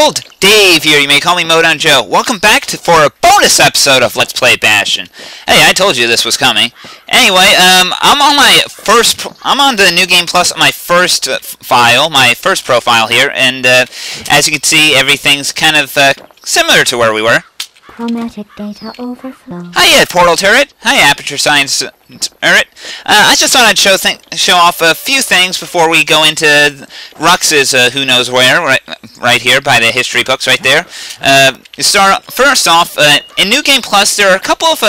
world! Dave here, you may call me mowdownjoe. Welcome back for a bonus episode of Let's Play Bastion. Hey, I told you this was coming. Anyway, I'm on the New Game Plus, my first file, my first profile here, and as you can see, everything's kind of similar to where we were. Chromatic data overflow. Hiya, Portal Turret. Hiya, Aperture Science Turret. I just thought I'd show off a few things before we go into Rux's who knows where, right here by the history books right there. First off, in New Game Plus, there are a couple of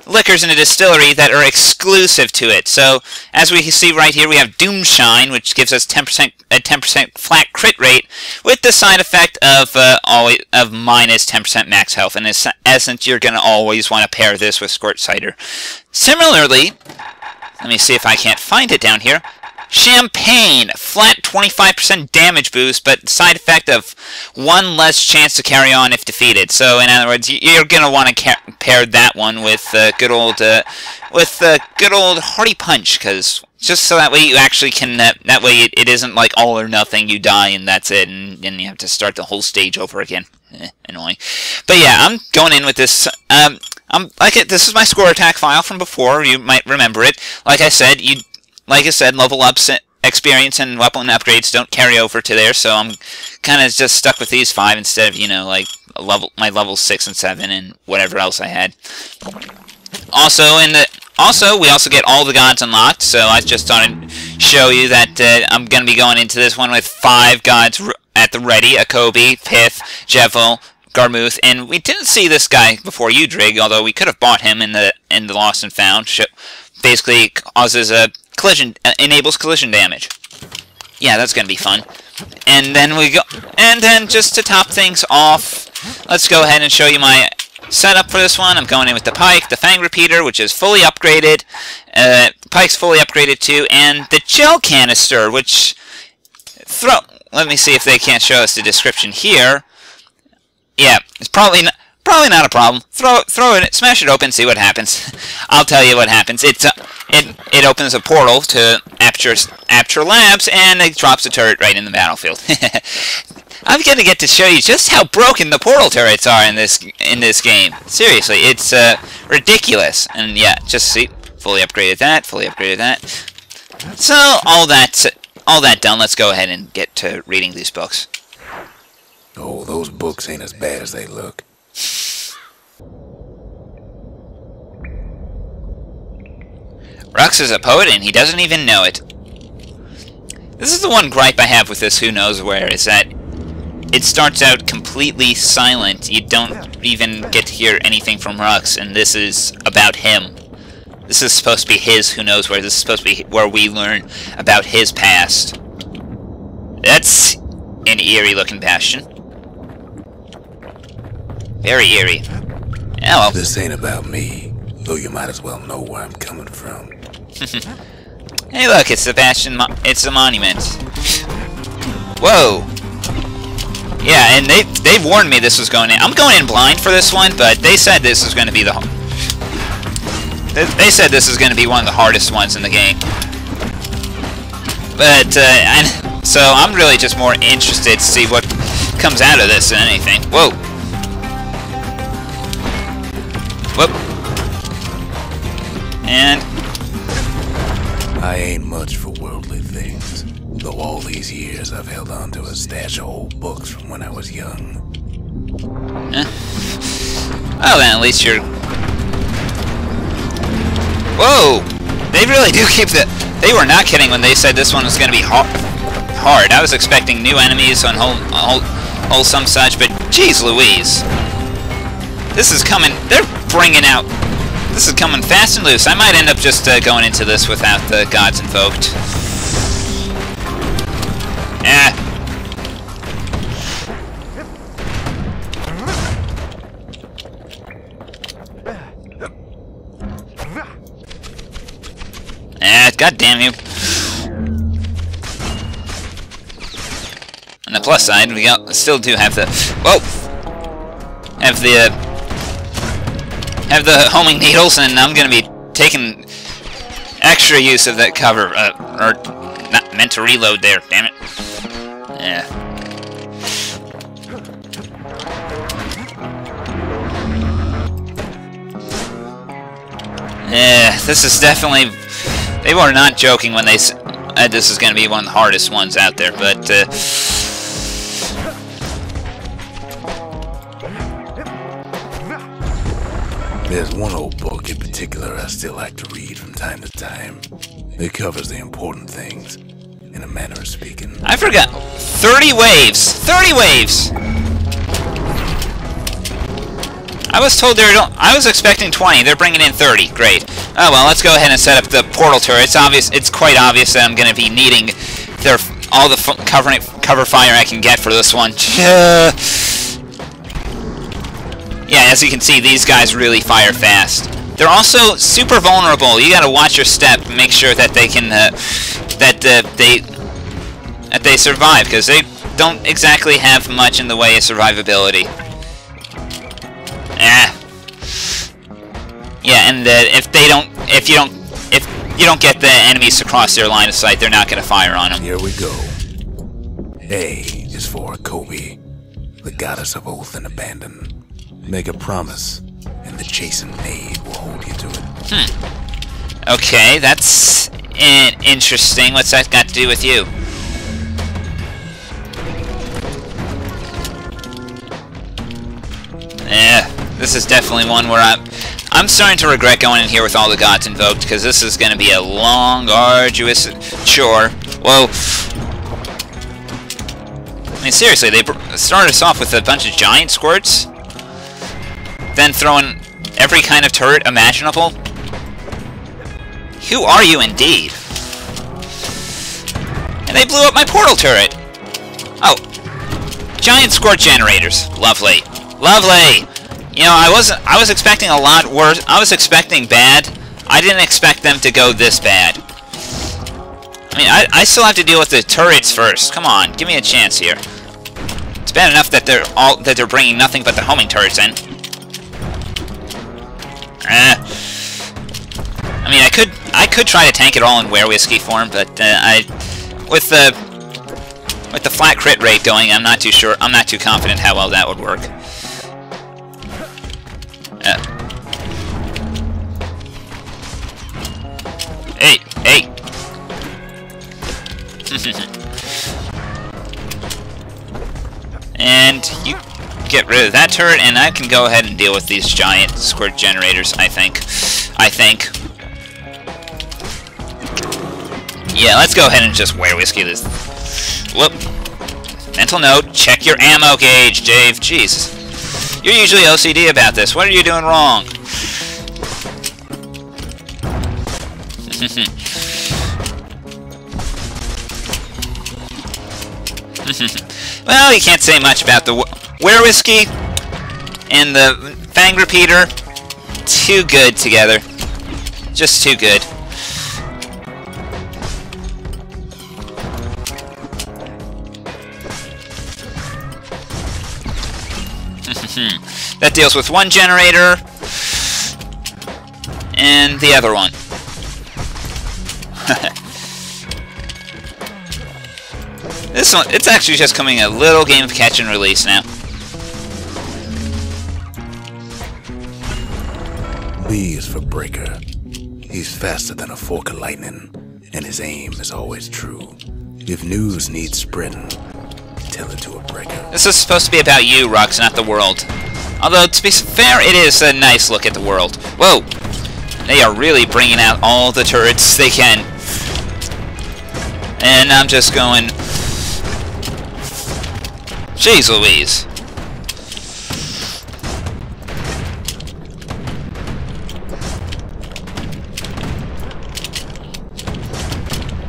liquors in a distillery that are exclusive to it. So, as we can see right here, we have Doomshine, which gives us 10% flat crit rate, with the side effect of minus 10% max health. In essence, you're going to always want to pair this with Squirt Cider. Similarly, let me see if I can't find it down here. Champagne, flat 25% damage boost, but side effect of one less chance to carry on if defeated. So, in other words, you're gonna want to pair that one with good old Hearty Punch, because just so that way you actually can. That way it isn't like all or nothing. You die and that's it, and then you have to start the whole stage over again. Annoying. But yeah, I'm going in with this. This is my score attack file from before. You might remember it. Like I said, level ups, experience, and weapon upgrades don't carry over to there, so I'm kind of just stuck with these 5 instead of, like my levels 6 and 7 and whatever else I had. Also, we also get all the gods unlocked, so I just thought I'd show you that I'm going to be going into this one with 5 gods at the ready: Akobi, Pith, Jevil, Garmuth, and we didn't see this guy before Udrig, although we could have bought him in the Lost and Found. Basically causes a collision, enables collision damage. Yeah, that's gonna be fun. And then just to top things off, let's go ahead and show you my setup for this one. I'm going in with the Pike, the Fang Repeater, which is fully upgraded. Pike's fully upgraded too, and the Gel Canister, which let me see if they can't show us the description here. Yeah, it's probably not a problem. Throw it, smash it open, see what happens. I'll tell you what happens. It opens a portal to Aperture Labs, and it drops a turret right in the battlefield. I'm gonna get to show you just how broken the portal turrets are in this game. Seriously, it's ridiculous. And yeah, just see, fully upgraded that, fully upgraded that. So all that done, let's go ahead and get to reading these books. Oh, those books ain't as bad as they look. Rucks is a poet and he doesn't even know it. This is the one gripe I have with this Who Knows Where, is that it starts out completely silent. You don't even get to hear anything from Rucks, and this is about him. This is supposed to be his Who Knows Where. This is supposed to be where we learn about his past. That's an eerie looking bastion. Very eerie. Yeah, well. This ain't about me, though you might as well know where I'm coming from. Hey look, it's the Bastion, it's a monument. Whoa! Yeah, and they've warned me this was going in. I'm going in blind for this one, but they said this is going to be they said this is going to be one of the hardest ones in the game. But, so I'm really just more interested to see what comes out of this than anything. Whoa! Whoop. And I ain't much for worldly things, though all these years I've held on to a stash of old books from when I was young. Well then, at least you're... Whoa! They really do keep the... They were not kidding when they said this one was going to be hard. I was expecting new enemies on wholesome such, but geez Louise. This is coming... They're bringing out... This is coming fast and loose. I might end up just going into this without the gods invoked. God damn you. On the plus side, we still do have the... Whoa! Have the homing needles, and I'm gonna be taking extra use of that cover, or not meant to reload there, damn it. Yeah. This is definitely... They were not joking when they said this is going to be one of the hardest ones out there, but... There's one old book in particular I still like to read from time to time. It covers the important things, in a manner of speaking. I forgot. 30 waves! 30 waves! I was told I was expecting 20. They're bringing in 30. Great. Oh well, let's go ahead and set up the portal turret. It's quite obvious that I'm going to be needing all the cover fire I can get for this one. Yeah, as you can see, these guys really fire fast. They're also super vulnerable. You got to watch your step and make sure that they can that they survive, because they don't exactly have much in the way of survivability. Yeah, and if you don't get the enemies to cross their line of sight, they're not going to fire on them. Here we go. A is for Kobe, the goddess of oath and abandon. Make a promise, and the chastened maid will hold you to it. Okay, that's interesting. What's that got to do with you? This is definitely one where I'm starting to regret going in here with all the gods invoked, because this is going to be a long, arduous chore. Whoa. I mean, seriously, they started us off with a bunch of giant squirts, then throwing every kind of turret imaginable. Who are you, indeed? And they blew up my portal turret! Oh. Giant squirt generators. Lovely. Lovely! You know, I was expecting a lot worse. I was expecting bad. I didn't expect them to go this bad. I mean, I still have to deal with the turrets first. Come on, give me a chance here. It's bad enough that they're bringing nothing but the homing turrets in. I mean, I could try to tank it all in Were Whiskey form, but with the flat crit rate going, I'm not too sure. I'm not too confident how well that would work. Hey, hey. And you get rid of that turret, and I can go ahead and deal with these giant squirt generators, I think. Yeah, let's go ahead and just Were Whiskey this. Whoop. Mental note, check your ammo gauge, Dave. Jeez. You're usually OCD about this. What are you doing wrong? Well, you can't say much about the Were Whiskey and the Fang Repeater. Too good together. Just too good. That deals with one generator and the other one. This one, it's actually just coming a little game of catch and release now. B is for Breaker. He's faster than a fork of lightning, and his aim is always true. If news needs spreading, tell it to a Breaker. This is supposed to be about you, Rucks, not the world. Although, to be fair, it is a nice look at the world. Whoa! They are really bringing out all the turrets they can. And I'm just going... Jeez Louise.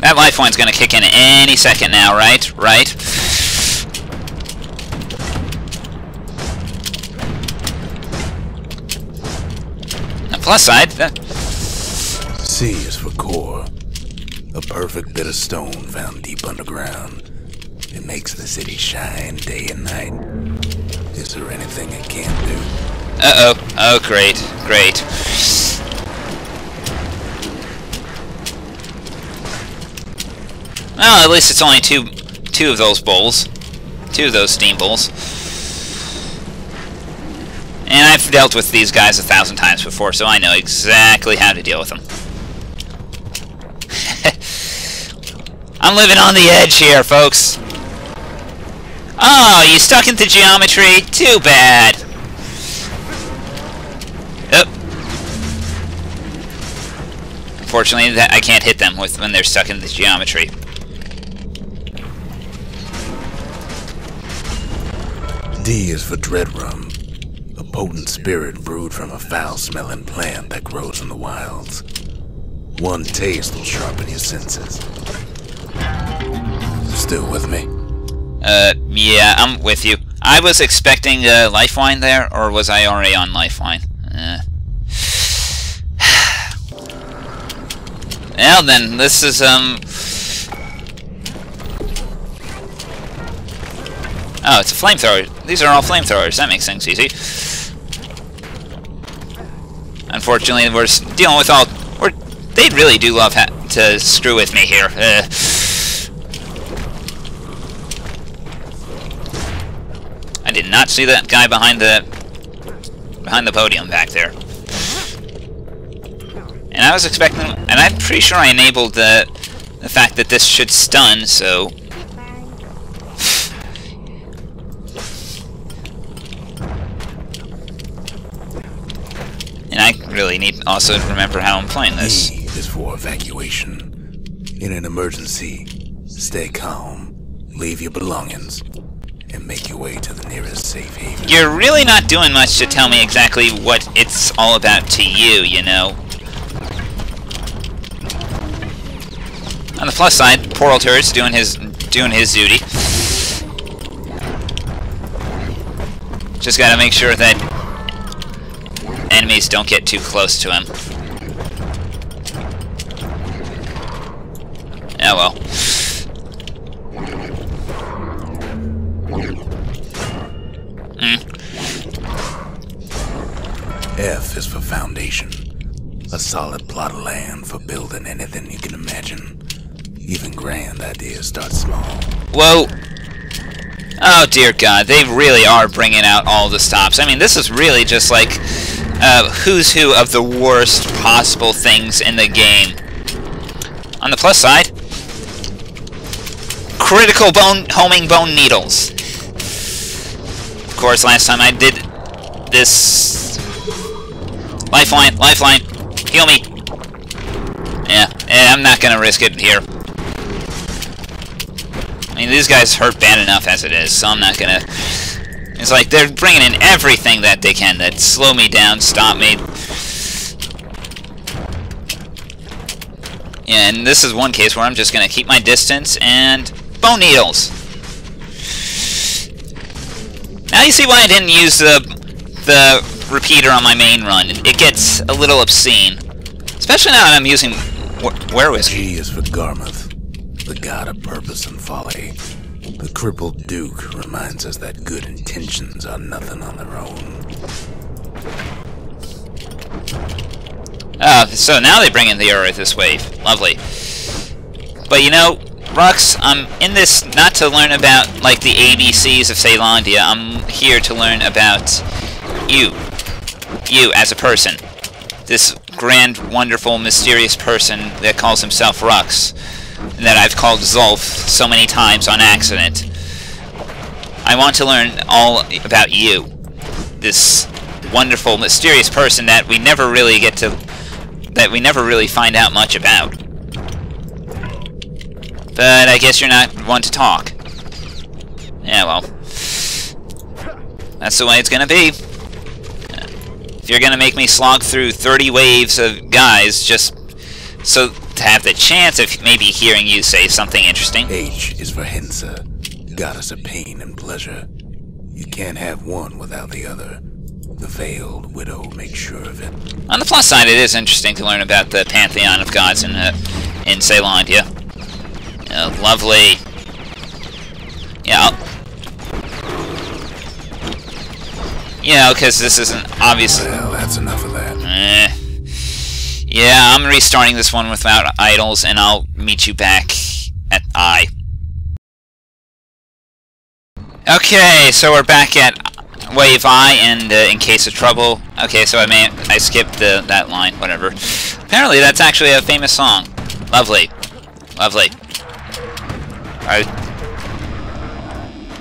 That life point's gonna kick in any second now, right? Right? The plus side... C is for Core. A perfect bit of stone found deep underground. It makes the city shine day and night. Is there anything it can't do? Uh-oh. Oh, great. Great. Well, at least it's only two of those bowls. Two of those steam bowls. And I've dealt with these guys 1,000 times before, so I know exactly how to deal with them. I'm living on the edge here, folks. Oh, you stuck into geometry? Too bad. Oh. Unfortunately, I can't hit them when they're stuck in the geometry. D is for dread rum, a potent spirit brewed from a foul-smelling plant that grows in the wilds. One taste will sharpen your senses. Still with me? Yeah, I'm with you. I was expecting a lifeline there, or was I already on lifeline? Well then, this is, Oh, it's a flamethrower. These are all flamethrowers. That makes things easy. Unfortunately, we're dealing with all... They really do love to screw with me here. I did not see that guy behind the podium back there. And I was expecting... And I'm pretty sure I enabled the fact that this should stun, so... And I really need also to remember how I'm playing this. E is for evacuation. In an emergency, stay calm, leave your belongings, and make your way to the nearest safe haven. You're really not doing much to tell me exactly what it's all about to you, you know. On the plus side, poor old Turret's doing his duty. Just gotta make sure that enemies don't get too close to him. Oh well. F is for foundation. A solid plot of land for building anything you can imagine. Even grand ideas start small. Whoa. Oh dear God, they really are bringing out all the stops. I mean, this is really just like who's who of the worst possible things in the game. On the plus side, critical homing bone needles. Of course, last time I did this... Lifeline, heal me. Yeah, I'm not gonna risk it here. I mean, these guys hurt bad enough as it is, so I'm not gonna... It's like they're bringing in everything that they can that slow me down, stop me. Yeah, and this is one case where I'm just gonna keep my distance and... Bone needles! Now you see why I didn't use the repeater on my main run. It gets a little obscene. Especially now that I'm using Whiskey. G is for Garmuth, the god of purpose and folly. The crippled Duke reminds us that good intentions are nothing on their own. So now they bring in the Earth this wave. Lovely. But you know, Rucks, I'm in this not to learn about, like, the ABCs of Caelondia. I'm here to learn about you. You as a person. This grand, wonderful, mysterious person that calls himself Rucks. And that I've called Zulf so many times on accident. I want to learn all about you. This wonderful, mysterious person that we never really get to... that we never really find out much about. But I guess you're not one to talk. Yeah, well. That's the way it's gonna be. If you're gonna make me slog through 30 waves of guys just so to have the chance of maybe hearing you say something interesting. H is for Hensa, goddess of pain and pleasure. You can't have one without the other. The veiled widow makes sure of it. On the plus side, it is interesting to learn about the pantheon of gods in Caelondia. Lovely. Yeah. You know, because this isn't obviously... Well, that's enough of that. Yeah, I'm restarting this one without idols, and I'll meet you back at I. Okay, so we're back at wave I and in case of trouble. Okay, so I skipped that line. Whatever. Apparently, that's actually a famous song. Lovely, lovely.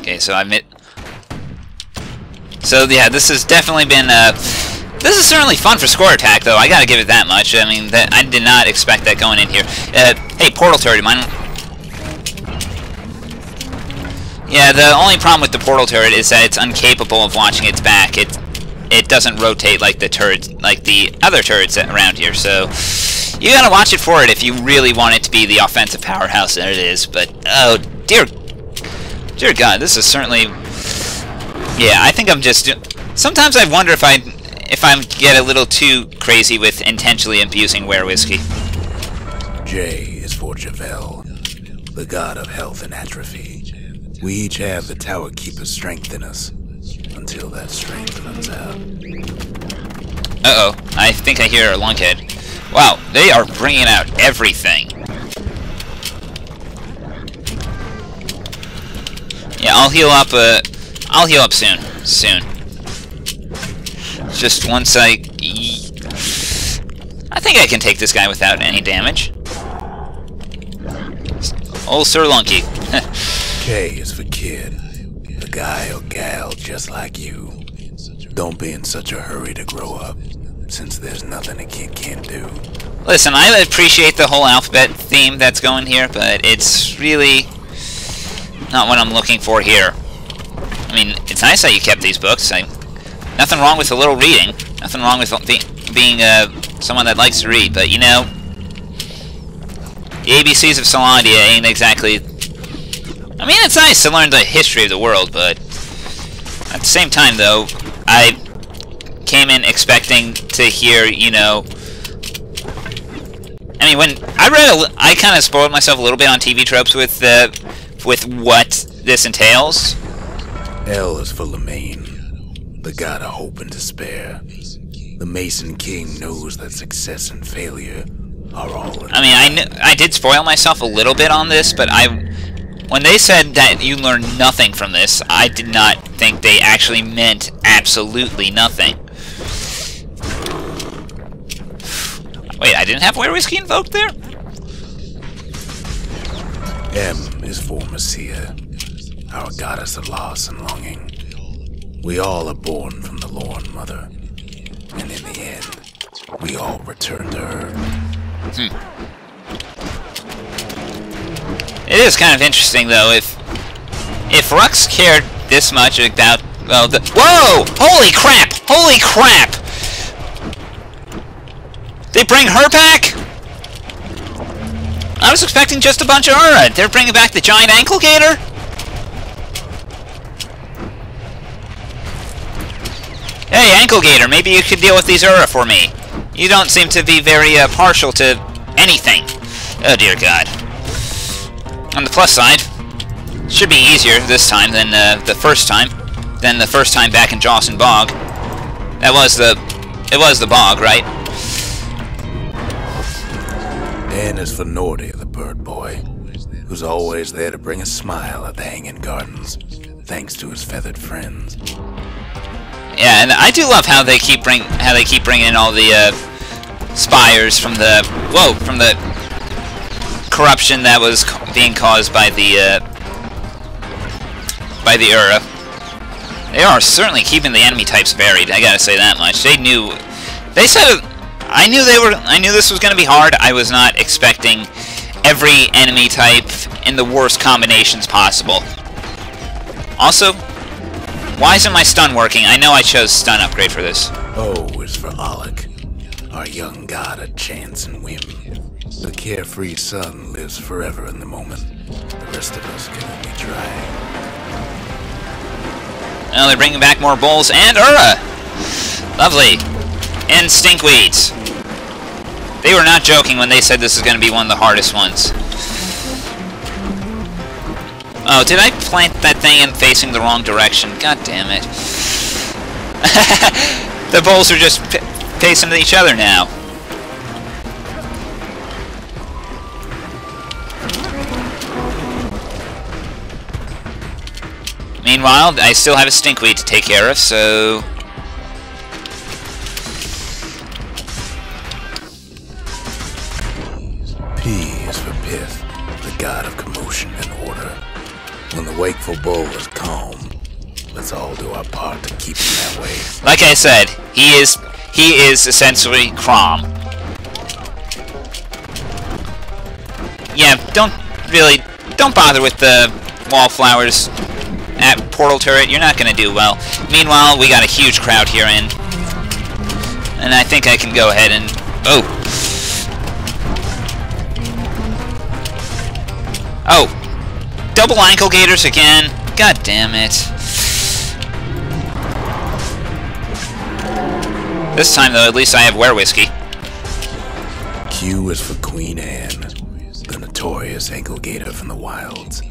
Okay, so So yeah, this has definitely been this is certainly fun for score attack, though. I gotta give it that much. I mean, I did not expect that going in here. Hey, portal turret, mine. Yeah, the only problem with the portal turret is that it's incapable of watching its back. It doesn't rotate like the turret, like the other turrets around here. So you gotta watch it for it if you really want it to be the offensive powerhouse that it is. But oh dear God, this is certainly. Yeah, I think I'm just. Sometimes I wonder if I get a little too crazy with intentionally abusing Were Whiskey. J is for Javel, the god of health and atrophy. We each have the Tower Keeper's strength in us, until that strength runs out. Uh-oh, I think I hear a lunkhead. Wow, they are bringing out everything. Yeah, I'll heal up soon. Just once I think I can take this guy without any damage. Old Sir Lunky. K is for kid, a guy or gal just like you. Don't be in such a hurry to grow up, since there's nothing a kid can't do. Listen, I appreciate the whole alphabet theme that's going here, but it's really not what I'm looking for here. I mean, it's nice that you kept these books. Nothing wrong with a little reading. Nothing wrong with being someone that likes to read, but you know, the ABCs of Solandia ain't exactly. I mean, it's nice to learn the history of the world, but at the same time, though, I came in expecting to hear, you know. I mean, when I read, I kind of spoiled myself a little bit on TV tropes with what this entails. L is for Lemaine, the god of hope and despair. The Mason King knows that success and failure are all. I mean, I did spoil myself a little bit on this, but when they said that you learn nothing from this, I did not think they actually meant absolutely nothing. Wait, I didn't have Were Whiskey invoked there? M is for Messiah, our goddess of loss and longing. We all are born from the Lorn Mother, and in the end, we all return to her. It is kind of interesting, though, if Rucks cared this much about, well, whoa! Holy crap! Holy crap! They bring her back? I was expecting just a bunch of Ura. They're bringing back the giant ankle gator? Hey, ankle gator, maybe you could deal with these Ura for me. You don't seem to be very partial to anything. Oh, dear God. On the plus side, it should be easier this time than the first time back in Jawson Bog. It was the bog, right? N is for Nordy, the bird boy, who's always there to bring a smile at the Hanging Gardens, thanks to his feathered friends. Yeah, and I do love how they keep bringing in all the spires from the corruption that was being caused by the Ura. They are certainly keeping the enemy types varied. I gotta say that much. They said. I knew this was gonna be hard. I was not expecting every enemy type in the worst combinations possible. Also, why isn't my stun working? I know I chose stun upgrade for this. O is for Alec, our young god of chance and whim. The carefree son lives forever in the moment. The rest of us can only try. Well, they're bringing back more bulls and Ura! Lovely. And stinkweeds. They were not joking when they said this is going to be one of the hardest ones. Oh, did I plant that thing in facing the wrong direction? God damn it. The bulls are just facing each other now. Meanwhile, I still have a stinkweed to take care of, so... P is for Pith, the god of commotion and order. When the wakeful bull is calm, let's all do our part to keep him that way. Like I said, he is essentially Crom. Yeah, don't bother with the wallflowers at Portal Turret. You're not gonna do well. Meanwhile, we got a huge crowd here in, and I think I can go ahead and oh, double ankle gators again. God damn it. This time, though, at least I have Were Whiskey. Q is for Queen Anne, the notorious ankle gator from the wilds.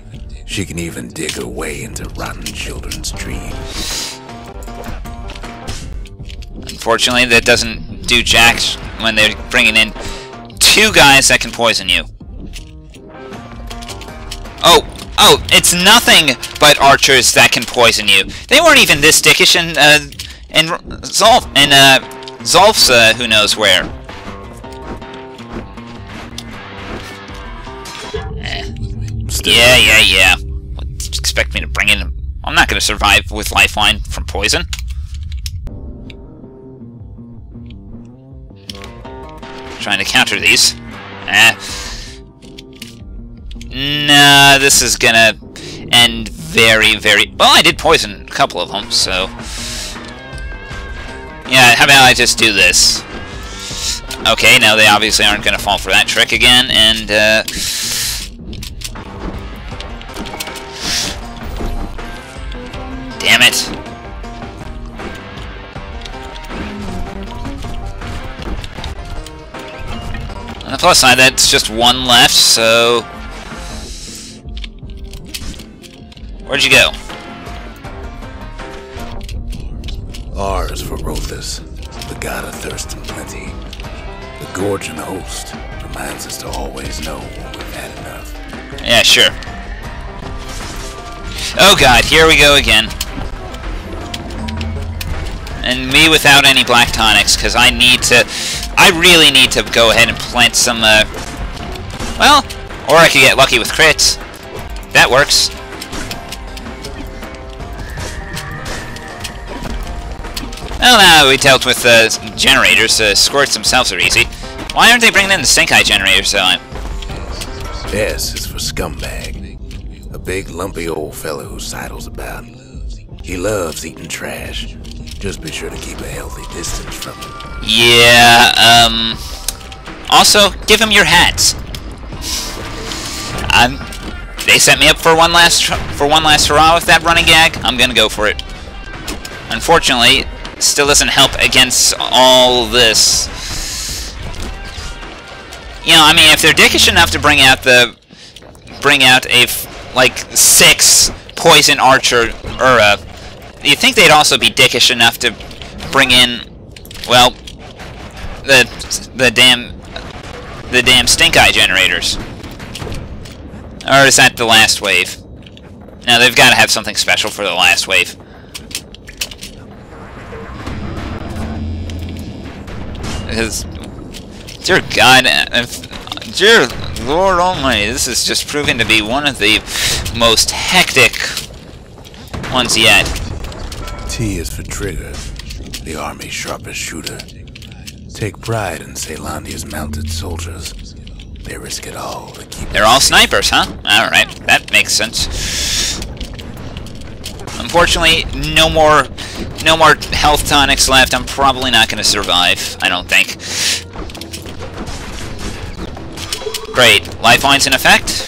She can even dig her way into rotten children's dreams. Unfortunately, that doesn't do jack when they're bringing in 2 guys that can poison you. Oh, it's nothing but archers that can poison you. They weren't even this dickish in Zolf's who knows where. Yeah. What, expect me to bring in... I'm not going to survive with lifeline from poison. Trying to counter these. Nah, this is gonna end very... Well, I did poison a couple of them, so... Yeah, how about I just do this? Okay, now they obviously aren't gonna fall for that trick again, and, damn it. On the plus side, that's just 1 left, so... Where'd you go? R is for Rothus, the god of thirst and plenty. The gorging host reminds us to always know when we've had enough. Yeah, sure. Oh god, here we go again. And me without any black tonics, because I really need to go ahead and plant some, well, or I could get lucky with crits. That works. Well, now we dealt with generators. Squirts themselves are easy. Why aren't they bringing in the stink eye generators, though? S is for Scumbag, a big lumpy old fella who sidles about. He loves eating trash. Just be sure to keep a healthy distance from him. Yeah, also, give him your hats. They set me up for one last hurrah with that running gag. I'm gonna go for it. Unfortunately, still doesn't help against all this. You know, I mean, if they're dickish enough to bring out a like 6 poison archer you'd think they'd also be dickish enough to bring in, well, the damn stink eye generators. Or is that the last wave? No, they've got to have something special for the last wave. Because, dear God, dear Lord Almighty, this is just proving to be one of the most hectic ones yet. T is for Trigger, the army's sharpest shooter. Take pride in Celandia's mounted soldiers. They risk it all to keep... They're all snipers, huh? Alright, that makes sense. Unfortunately, no more health tonics left. I'm probably not going to survive, I don't think. Great. Lifeline's in effect.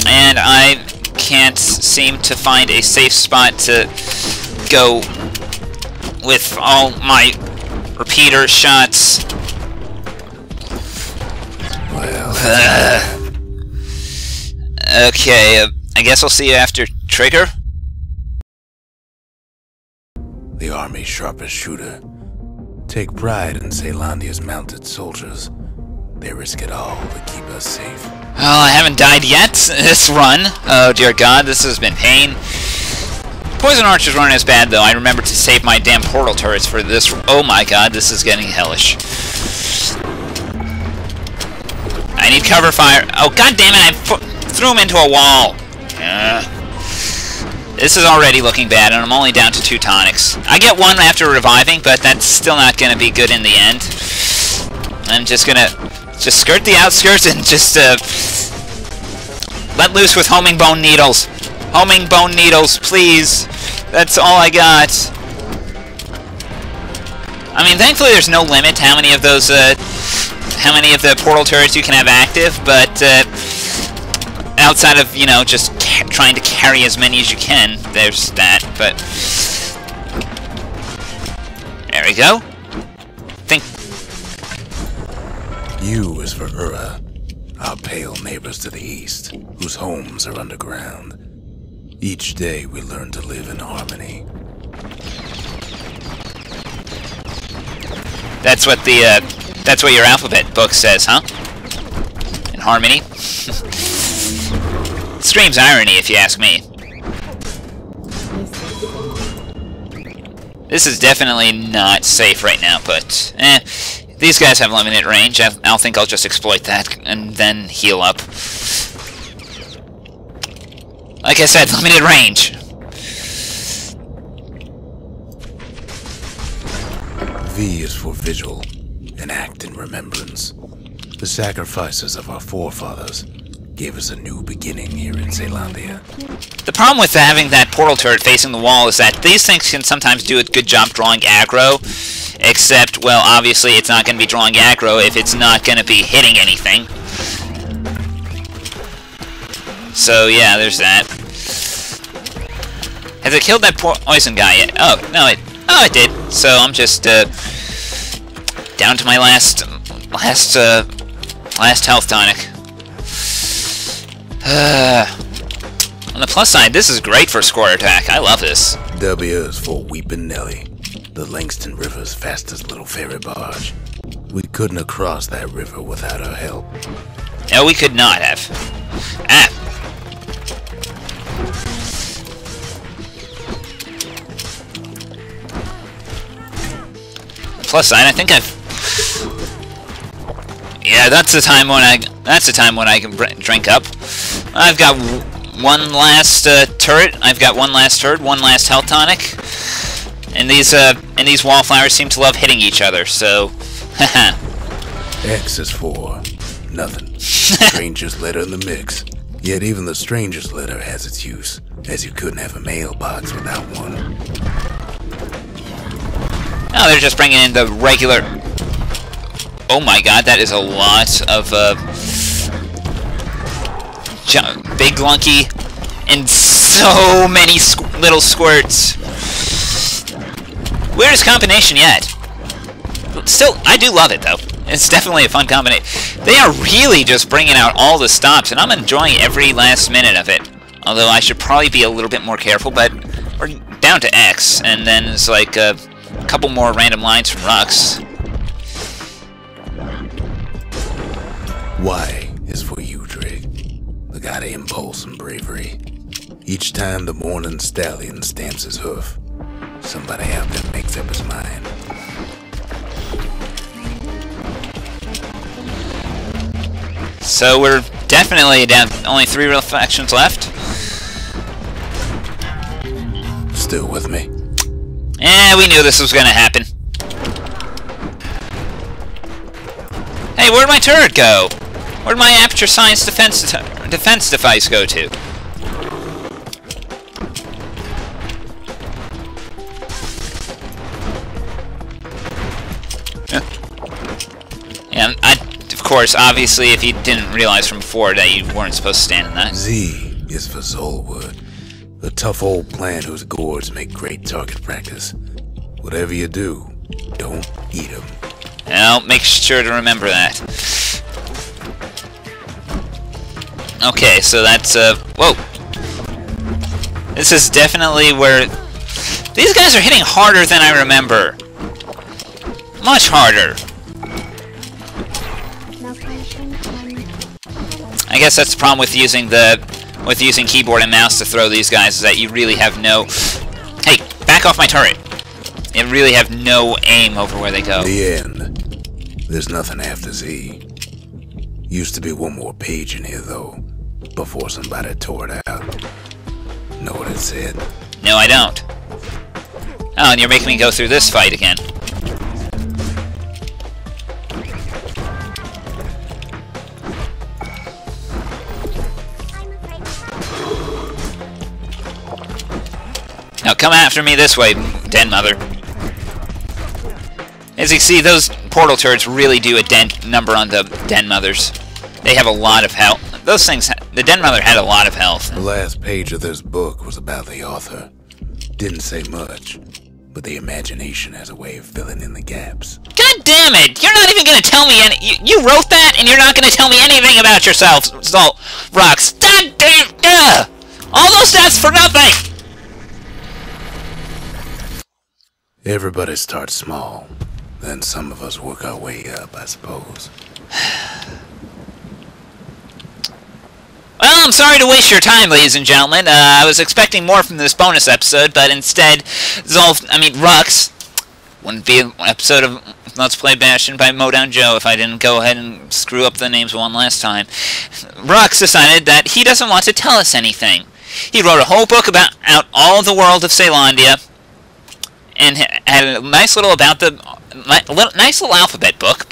And I can't seem to find a safe spot to go with all my repeater shots. Well, okay, I guess I'll see you after Trigger. the army's sharpest shooter. Take pride in Celandia's mounted soldiers. They risk it all to keep us safe. Well, I haven't died yet this run. Oh dear God, this has been pain. Poison archers weren't as bad though. I remember to save my damn portal turrets for this. Oh my God, this is getting hellish. I need cover fire. Oh God damn it! I threw him into a wall. This is already looking bad, and I'm only down to 2 tonics. I get 1 after reviving, but that's still not going to be good in the end. I'm just gonna skirt the outskirts and just let loose with homing bone needles. Homing bone needles, please. That's all I got. I mean, thankfully there's no limit to how many of those, how many of the portal turrets you can have active, but outside of, you know, just trying to carry as many as you can, there's that, but there we go. U is for Ura, our pale neighbors to the east, whose homes are underground. Each day we learn to live in harmony. That's what your alphabet book says, huh? In harmony? Screams irony, if you ask me. This is definitely not safe right now, but these guys have limited range. I'll think I'll just exploit that and then heal up. Like I said, limited range. V is for vigil, an act in remembrance. The sacrifices of our forefathers gave us a new beginning here in Zealandia. The problem with having that portal turret facing the wall is that these things can sometimes do a good job drawing aggro, except, well, obviously it's not going to be drawing aggro if it's not going to be hitting anything. So, yeah, there's that. Has it killed that poison guy yet? Oh, no, it did. So I'm just, down to my last health tonic. On the plus side, this is great for score attack. I love this. W is for Weepin' Nelly, the Langston River's fastest little ferry barge. We couldn't have crossed that river without her help. No, we could not have. Ah. Plus side, I think I've... Yeah, that's the time when I can drink up. I've got one last turret. I've got one last turret, one last health tonic. And these wallflowers seem to love hitting each other, so haha. X is for nothing. Stranger's letter in the mix. Yet even the stranger's letter has its use, as you couldn't have a mailbox without one. Oh, they're just bringing in the regular... Oh my god, that is a lot of, big lunky, and so many little squirts. Weirdest combination yet. Still, I do love it, though. It's definitely a fun combination. They are really just bringing out all the stops, and I'm enjoying every last minute of it. Although I should probably be a little bit more careful, but we're down to X, and then it's like a couple more random lines from Rucks. Y is for you, Drake, the god of impulse and bravery. Each time the morning stallion stamps his hoof, somebody out there makes up his mind. So we're definitely down, only 3 real factions left. Still with me? We knew this was gonna happen. Hey, where'd my turret go? Where'd my aperture science defense device go to? Yeah, of course, obviously, if you didn't realize from before that you weren't supposed to stand in that. Z is for Zolwood, a tough old plant whose gourds make great target practice. Whatever you do, don't eat them. Well, make sure to remember that. Okay, so that's, whoa. This is definitely where... These guys are hitting harder than I remember. Much harder. I guess that's the problem with using keyboard and mouse to throw these guys, is that you really have no... Hey, back off my turret! You really have no aim over where they go. The end. There's nothing after Z. Used to be one more page in here, though, before somebody tore it out. Know what it said? No, I don't. Oh, and you're making me go through this fight again. Now come after me this way, Den Mother. As you see, those portal turrets really do a number on the Den Mothers. They have a lot of health. Those things, the Den Mother had a lot of health. The last page of this book was about the author. Didn't say much, but the imagination has a way of filling in the gaps. God damn it! You're not even gonna tell me any. You wrote that, and you're not gonna tell me anything about yourself, Rucks. God damn! Ugh! All those stats for nothing. Everybody starts small, then some of us work our way up, I suppose. Well, I'm sorry to waste your time, ladies and gentlemen. I was expecting more from this bonus episode, but instead, Rucks wouldn't be an episode of Let's Play Bastion by mowdownjoe if I didn't go ahead and screw up the names one last time. Rucks decided that he doesn't want to tell us anything. He wrote a whole book about all the world of Caelondia, and had a nice little nice little alphabet book,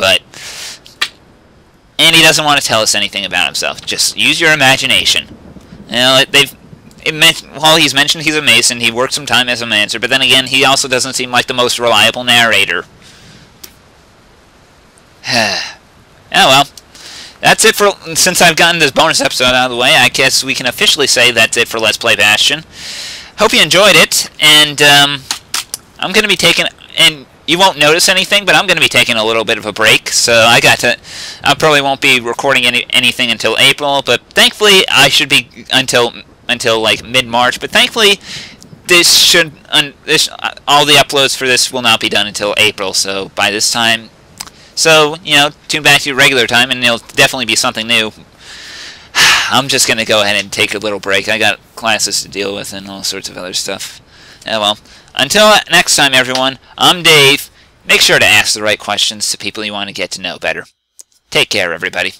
and he doesn't want to tell us anything about himself. Just use your imagination. You know, while he's mentioned he's a Mason, he worked some time as a Mancer, but then again, he also doesn't seem like the most reliable narrator. Oh well. That's it for, since I've gotten this bonus episode out of the way, I guess we can officially say that's it for Let's Play Bastion. Hope you enjoyed it, and I'm going to be taking, and you won't notice anything, but I'm going to be taking a little bit of a break, so I probably won't be recording anything until April, but thankfully I should be until like mid-March, but thankfully all the uploads for this will not be done until April, so by this time, so, you know, tune back to your regular time, and it'll definitely be something new. I'm just going to go ahead and take a little break. I got classes to deal with and all sorts of other stuff. Oh well. Until next time, everyone, I'm Dave. Make sure to ask the right questions to people you want to get to know better. Take care, everybody.